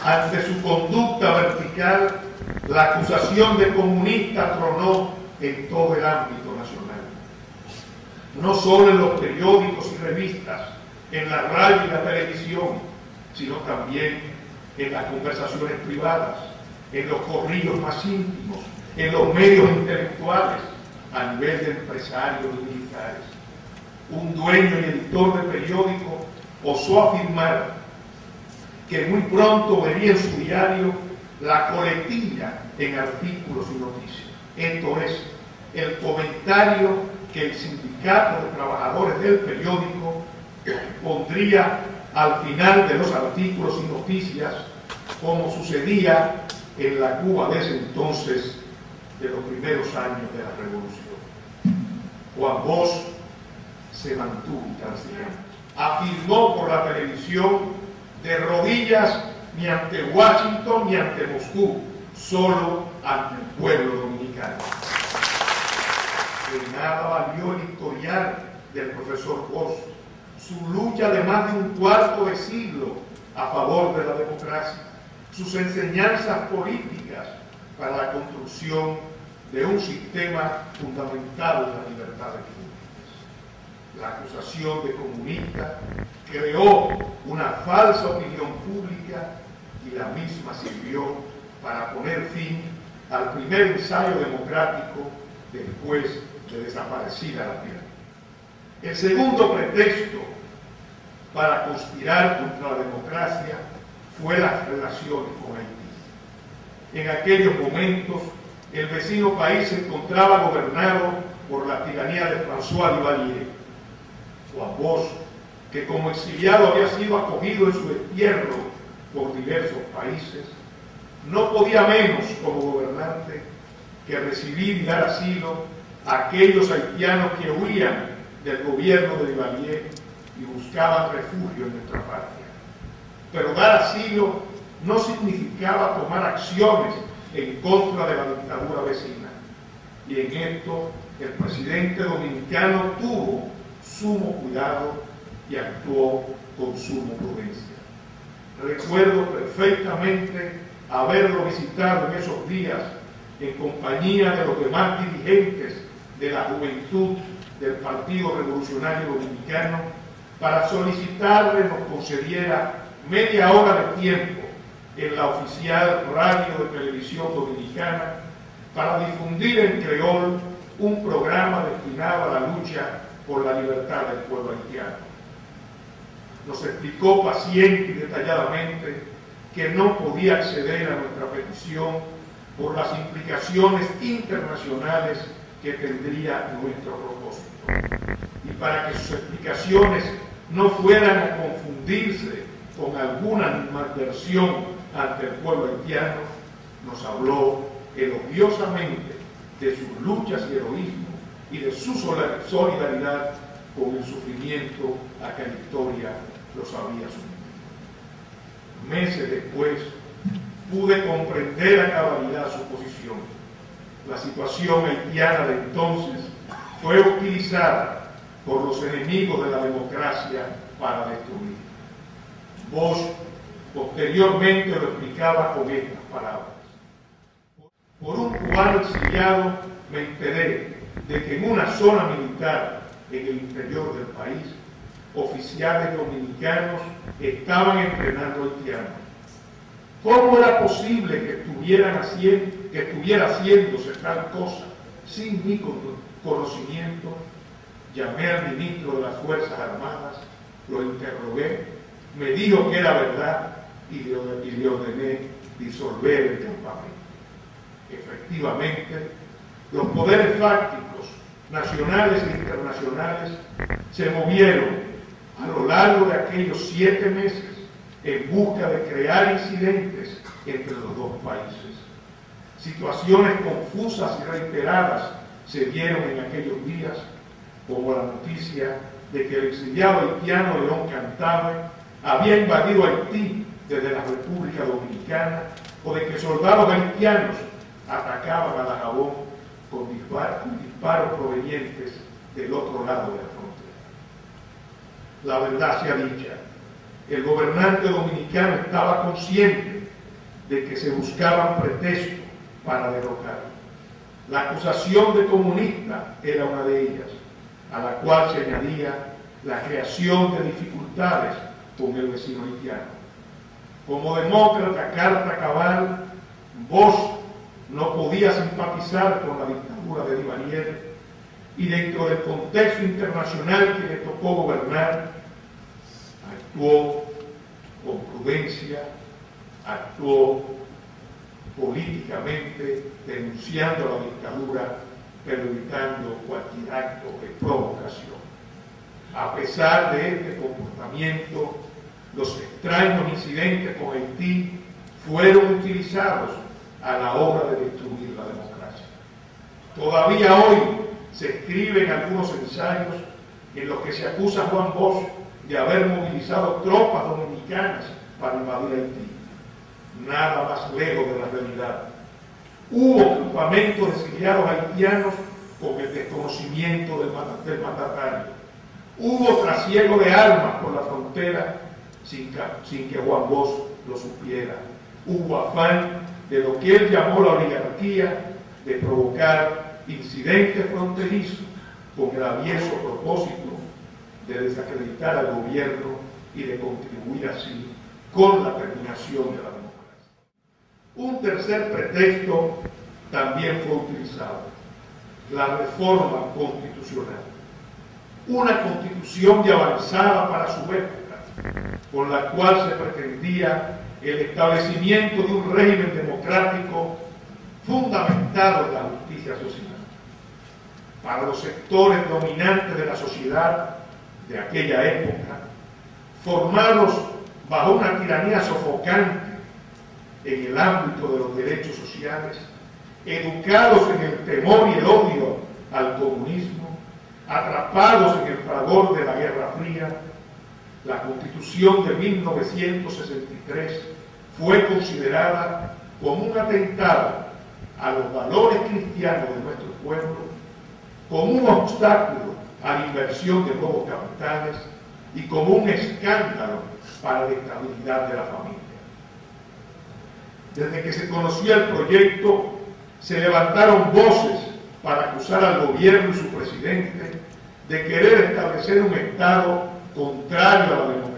Ante su conducta vertical, la acusación de comunista tronó en todo el ámbito nacional. No solo en los periódicos y revistas, en la radio y la televisión, sino también en las conversaciones privadas, en los corrillos más íntimos, en los medios intelectuales, a nivel de empresarios y militares. Un dueño y editor de periódico osó afirmar que muy pronto vería en su diario la coletilla en artículos y noticias. Esto es, el comentario que el sindicato de trabajadores del periódico pondría al final de los artículos y noticias, como sucedía en la Cuba de ese entonces, de los primeros años de la Revolución. Juan Bosch se mantuvo intransigente. Afirmó por la televisión: de rodillas ni ante Washington ni ante Moscú, solo ante el pueblo dominicano. De nada valió el historial del profesor Bosch, su lucha de más de un cuarto de siglo a favor de la democracia, sus enseñanzas políticas para la construcción de un sistema fundamentado en la libertad de públicas. La acusación de comunista creó una falsa opinión pública y la misma sirvió para poner fin al primer ensayo democrático después de desaparecida la tierra. El segundo pretexto para conspirar contra la democracia fue las relaciones con Haití. En aquellos momentos, el vecino país se encontraba gobernado por la tiranía de François Duvalier. Juan Bosch, que como exiliado había sido acogido en su destierro por diversos países, no podía menos como gobernante que recibir y dar asilo a aquellos haitianos que huían del gobierno de Duvalier y buscaban refugio en nuestra patria. Pero dar asilo no significaba tomar acciones en contra de la dictadura vecina. Y en esto el presidente dominicano tuvo sumo cuidado y actuó con suma prudencia. Recuerdo perfectamente haberlo visitado en esos días en compañía de los demás dirigentes de la juventud del Partido Revolucionario Dominicano para solicitarle nos concediera media hora de tiempo en la oficial radio de televisión dominicana para difundir en creol un programa destinado a la lucha por la libertad del pueblo haitiano. Nos explicó paciente y detalladamente que no podía acceder a nuestra petición por las implicaciones internacionales que tendría nuestro propósito. Y para que sus explicaciones no fueran a confundirse con alguna animadversión ante el pueblo haitiano, nos habló elogiosamente de sus luchas y heroísmo y de su solidaridad con el sufrimiento a que la historia los había sometido. Meses después pude comprender a cabalidad su posición. La situación haitiana de entonces fue utilizada por los enemigos de la democracia para destruir. Bosch posteriormente lo explicaba con estas palabras: por un cubano exiliado me enteré de que en una zona militar en el interior del país, oficiales dominicanos estaban entrenando haitianos. ¿Cómo era posible que estuviera haciéndose tal cosa sin mi conocimiento? Llamé al ministro de las Fuerzas Armadas, lo interrogué, me dijo que era verdad y le ordené disolver el campamento. Efectivamente, los poderes fácticos, nacionales e internacionales, se movieron a lo largo de aquellos 7 meses en busca de crear incidentes entre los dos países. Situaciones confusas y reiteradas se dieron en aquellos días, como la noticia de que el exiliado haitiano León Cantave había invadido Haití desde la República Dominicana, o de que soldados haitianos atacaban a Dajabón con disparos provenientes del otro lado de la frontera. La verdad sea dicha, el gobernante dominicano estaba consciente de que se buscaban pretextos para derrocarlo. La acusación de comunista era una de ellas, a la cual se añadía la creación de dificultades con el vecino haitiano. Como demócrata carta cabal, Bosch no podía simpatizar con la dictadura de Duvalier y dentro del contexto internacional que le tocó gobernar, actuó con prudencia, actuó políticamente denunciando la dictadura, pero evitando cualquier acto de provocación. A pesar de este comportamiento, los extraños incidentes con Haití fueron utilizados a la hora de destruir la democracia. Todavía hoy se escriben algunos ensayos en los que se acusa a Juan Bosch de haber movilizado tropas dominicanas para invadir Haití. Nada más lejos de la realidad. Hubo campamentos de exiliados haitianos con el desconocimiento del mandatario. Hubo trasiego de armas por la frontera sin que Juan Bosch lo supiera. Hubo afán de lo que él llamó la oligarquía de provocar incidentes fronterizos con el avieso propósito de desacreditar al gobierno y de contribuir así con la terminación de la democracia. Un tercer pretexto también fue utilizado: la reforma constitucional. Una constitución de avanzada para su época, con la cual se pretendía el establecimiento de un régimen democrático fundamentado en la justicia social. Para los sectores dominantes de la sociedad de aquella época, formados bajo una tiranía sofocante en el ámbito de los derechos sociales, educados en el temor y el odio al comunismo, atrapados en el fragor de la Guerra Fría, la Constitución de 1963 fue considerada como un atentado a los valores cristianos de nuestro pueblo, como un obstáculo a la inversión de nuevos capitales y como un escándalo para la estabilidad de la familia. Desde que se conocía el proyecto, se levantaron voces para acusar al gobierno y su presidente de querer establecer un Estado contrario a la democracia